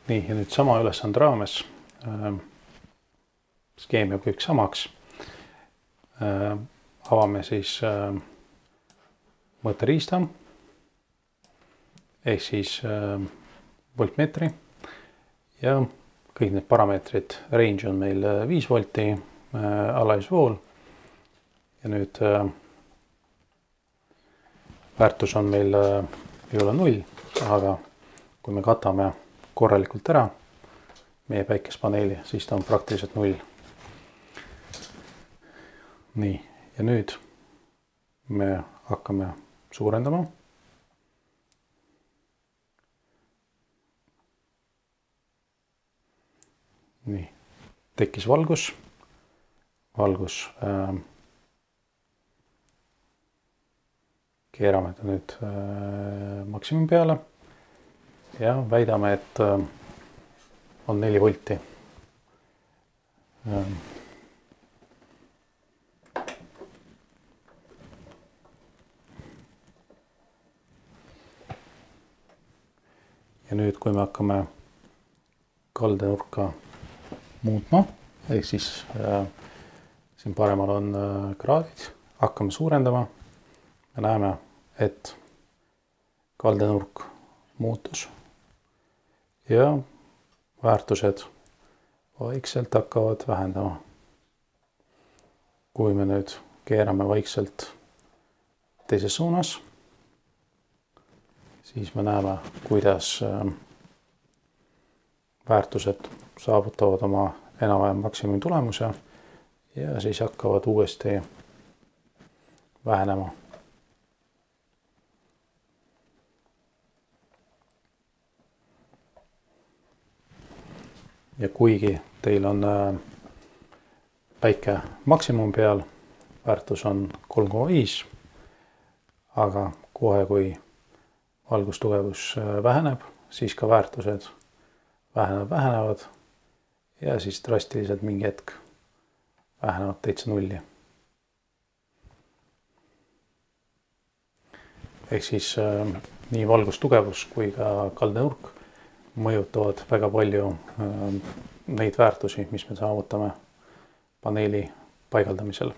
Nii, ja nüüd sama ülesande raames skeem jääb kõik samaks. Avame siis mõõteriista ehk siis voltmeetri ja kõik need parameetrid. Range on meil 5 volti, alaisvool ja nüüd väärtus on meil ei ole 0, aga kui me katame korralikult ära meie päikespaneeli, siis ta on praktiliselt 0. Nii, ja nüüd me hakkame suurendama. Nii, tekkis valgus. Keerame ta nüüd maksimumi peale ja väidame, et on 4 volti. Ja nüüd, kui me hakkame kaldenurka muutma, ehk siis siin paremal on kraadid, hakkame suurendama, me näeme, et kaldenurk muutus ja väärtused vaikselt hakkavad vähendama. Kui me nüüd keerame vaikselt teises suunas, siis me näeme, kuidas väärtused saavutavad oma enam-vähem maksimumi tulemuse ja siis hakkavad uuesti vähenema. Ja kuigi teil on päike maksimum peal, väärtus on 3,5, aga kohe, kui valgustugevus väheneb, siis ka väärtused vähenevad ja siis drastiliselt mingi hetk vähenevad täitsa 0. Ehk siis nii valgustugevus kui ka kaldenurk mõjutavad väga palju neid väärtusi, mis me saavutame paneeli paigaldamisel.